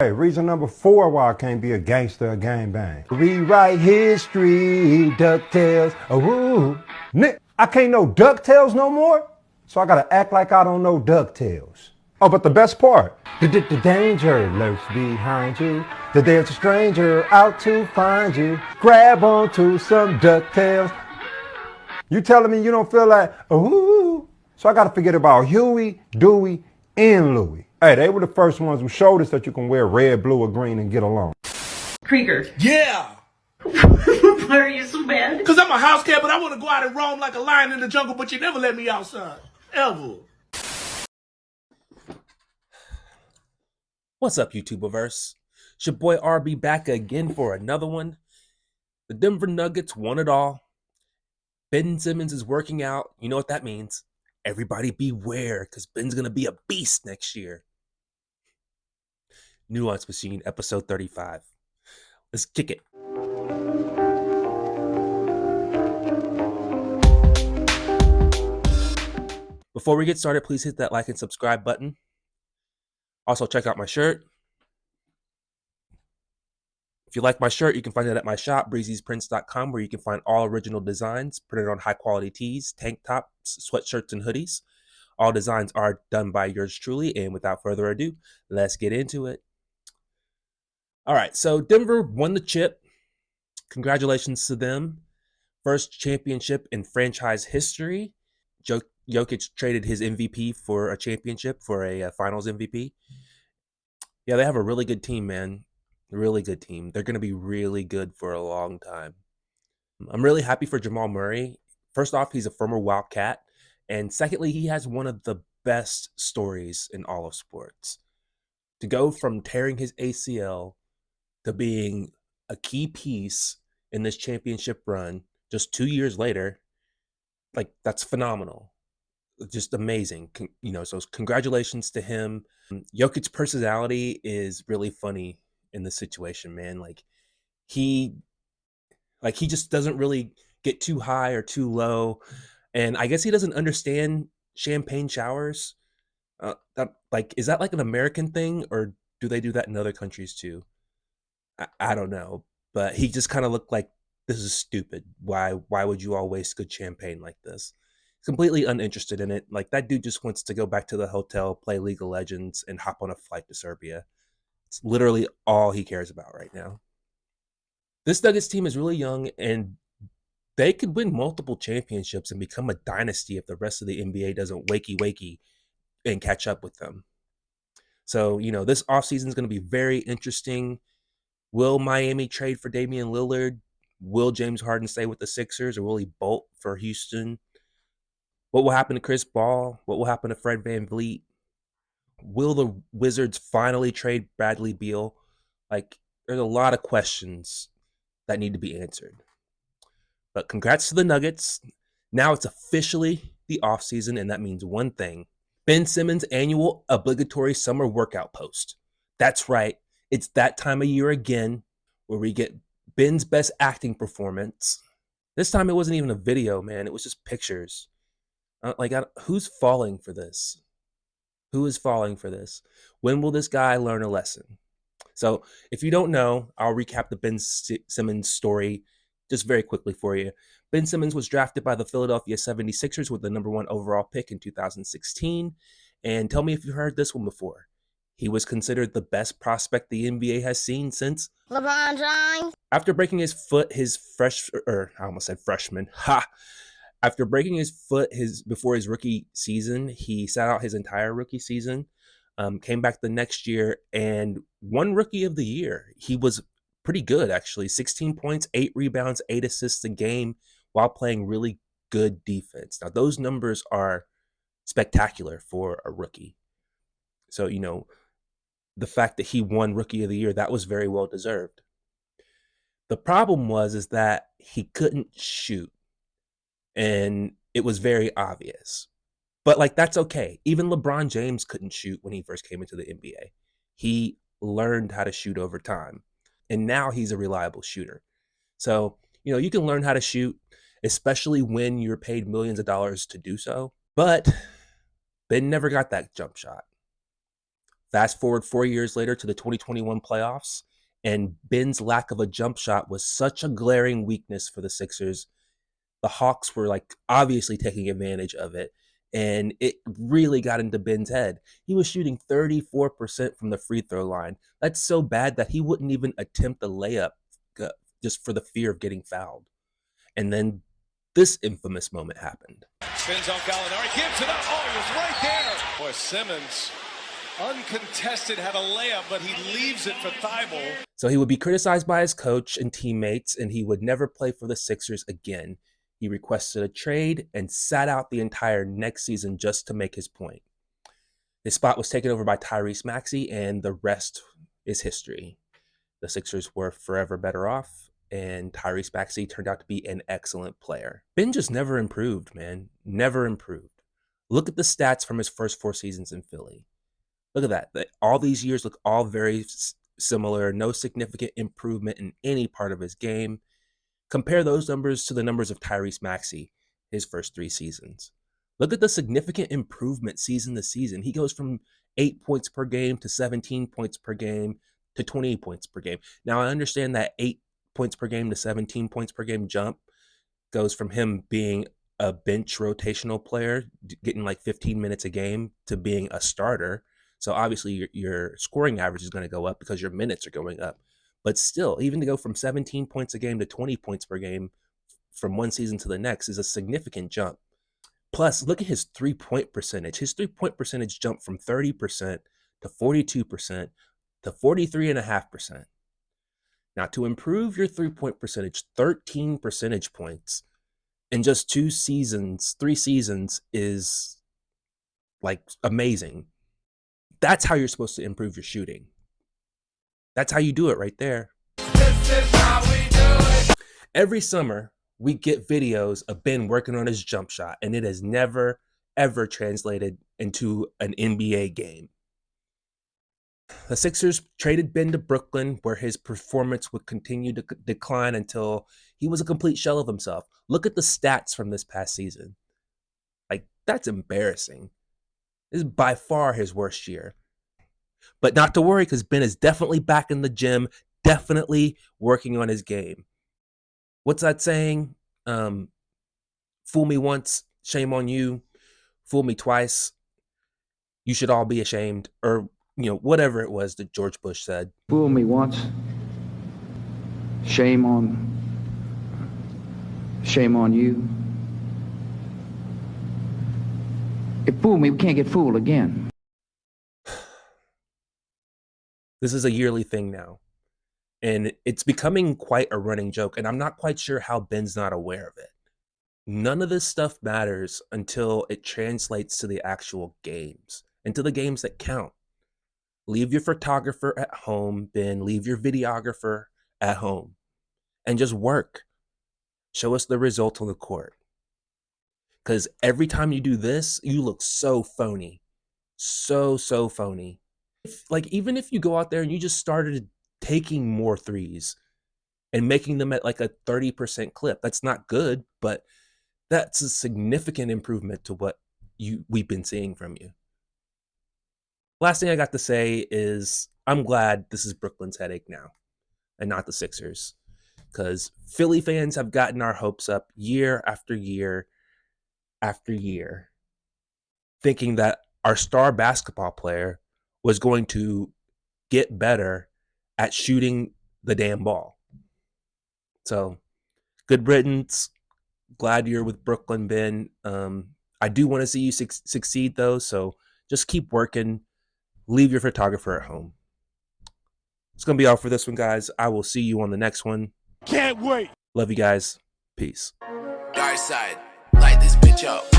Hey, reason number 4 why I can't be a gangster or gangbang. Rewrite history, DuckTales. Oh, Nick, I can't know DuckTales no more? So I gotta act like I don't know DuckTales. Oh, but the best part. The danger lurks behind you. There's a stranger out to find you. Grab onto some DuckTales. You telling me you don't feel like, ooh. So I gotta forget about Huey, Dewey, and Louie. Hey, they were the first ones who showed us that you can wear red, blue, or green and get along. Krieger. Yeah. Why are you so mad? Because I'm a house cat, but I want to go out and roam like a lion in the jungle, but you never let me outside. Ever. What's up, YouTubeverse? It's your boy RB back again for another one. The Denver Nuggets won it all. Ben Simmons is working out. You know what that means. Everybody beware, because Ben's going to be a beast next year. Nuance Machine, episode 35. Let's kick it. Before we get started, please hit that like and subscribe button. Also, check out my shirt. If you like my shirt, you can find it at my shop, breezysprints.com, where you can find all original designs printed on high-quality tees, tank tops, sweatshirts, and hoodies. All designs are done by yours truly, and without further ado, let's get into it. All right, so Denver won the chip. Congratulations to them. First championship in franchise history. Jokic traded his MVP for a championship, for a finals MVP. Yeah, they have a really good team, man. Really good team. They're going to be really good for a long time. I'm really happy for Jamal Murray. First off, he's a former Wildcat. And secondly, he has one of the best stories in all of sports. To go from tearing his ACL to being a key piece in this championship run just 2 years later, like, that's phenomenal. Just amazing. So congratulations to him. Jokic's personality is really funny in this situation, man. He just doesn't really get too high or too low, and I guess he doesn't understand champagne showers. Is that like an American thing, or do they do that in other countries too? I don't know, but he just kind of looked like, this is stupid. Why would you all waste good champagne like this? Completely uninterested in it. Like, that dude just wants to go back to the hotel, play League of Legends, and hop on a flight to Serbia. It's literally all he cares about right now. This Nuggets team is really young, and they could win multiple championships and become a dynasty if the rest of the NBA doesn't wakey and catch up with them. So, this offseason is going to be very interesting. Will Miami trade for Damian Lillard? Will James Harden stay with the Sixers, or will he bolt for Houston? What will happen to Chris Paul? What will happen to Fred VanVleet? Will the Wizards finally trade Bradley Beal? There's a lot of questions that need to be answered. But congrats to the Nuggets. Now it's officially the offseason, and that means one thing. Ben Simmons' annual obligatory summer workout post. That's right. It's that time of year again where we get Ben's best acting performance. This time it wasn't even a video, man. It was just pictures. Who's falling for this? Who is falling for this? When will this guy learn a lesson? So if you don't know, I'll recap the Ben Simmons story just very quickly for you. Ben Simmons was drafted by the Philadelphia 76ers with the number 1 overall pick in 2016. And tell me if you've heard this one before. He was considered the best prospect the NBA has seen since LeBron James. After breaking his foot freshman. After breaking his foot before his rookie season, he sat out his entire rookie season, came back the next year, and won Rookie of the Year. He was pretty good, actually. 16 points, 8 rebounds, 8 assists a game while playing really good defense. Now, those numbers are spectacular for a rookie. So, the fact that he won Rookie of the Year, that was very well deserved. The problem is that he couldn't shoot, and it was very obvious. But that's okay. Even LeBron James couldn't shoot when he first came into the NBA. He learned how to shoot over time, and now he's a reliable shooter. So, you can learn how to shoot, especially when you're paid millions of dollars to do so. But Ben never got that jump shot. Fast forward 4 years later to the 2021 playoffs, and Ben's lack of a jump shot was such a glaring weakness for the Sixers. The Hawks were like obviously taking advantage of it, and it really got into Ben's head. He was shooting 34% from the free throw line. That's so bad that he wouldn't even attempt a layup just for the fear of getting fouled. And then this infamous moment happened. Spins on Gallinari, gives it up. Oh, he was right there. Boy, Simmons, uncontested, had a layup, but he leaves it for Thibault. So he would be criticized by his coach and teammates, and he would never play for the Sixers again. He requested a trade and sat out the entire next season just to make his point. His spot was taken over by Tyrese Maxey, and the rest is history. The Sixers were forever better off, and Tyrese Maxey turned out to be an excellent player. Ben just never improved, man. Never improved. Look at the stats from his first 4 seasons in Philly. Look at that. All these years look all very similar. No significant improvement in any part of his game. Compare those numbers to the numbers of Tyrese Maxey, his first 3 seasons. Look at the significant improvement season to season. He goes from 8 points per game to 17 points per game to 20 points per game. Now, I understand that 8 points per game to 17 points per game jump goes from him being a bench rotational player, getting like 15 minutes a game, to being a starter. So obviously your scoring average is going to go up because your minutes are going up. But still, even to go from 17 points a game to 20 points per game from one season to the next is a significant jump. Plus, look at his three-point percentage. His three-point percentage jumped from 30% to 42% to 43.5%. Now, to improve your three-point percentage 13 percentage points in just 3 seasons is like amazing. That's how you're supposed to improve your shooting. That's how you do it right there. This is how we do it. Every summer, we get videos of Ben working on his jump shot, and it has never, ever translated into an NBA game. The Sixers traded Ben to Brooklyn, where his performance would continue to decline until he was a complete shell of himself. Look at the stats from this past season. Like, that's embarrassing. This is by far his worst year. But not to worry, because Ben is definitely back in the gym, definitely working on his game. What's that saying? Fool me once, shame on you. Fool me twice, you should all be ashamed. Or, whatever it was that George Bush said. Fool me once, shame on you. If fool me, we can't get fooled again. This is a yearly thing now, and it's becoming quite a running joke, and I'm not quite sure how Ben's not aware of it. None of this stuff matters until it translates to the actual games, and to the games that count. Leave your photographer at home, Ben. Leave your videographer at home, and just work. Show us the result on the court. Because every time you do this, you look so phony. So phony. Even if you go out there and you just started taking more threes and making them at like a 30% clip, that's not good, but that's a significant improvement to what we've been seeing from you. Last thing I got to say is I'm glad this is Brooklyn's headache now and not the Sixers, because Philly fans have gotten our hopes up year after year after year, thinking that our star basketball player was going to get better at shooting the damn ball. So, good riddance. Glad you're with Brooklyn, Ben. I do want to see you succeed, though, so just keep working. Leave your photographer at home. It's going to be all for this one, guys. I will see you on the next one. Can't wait. Love you guys. Peace. Dark side, light this bitch up.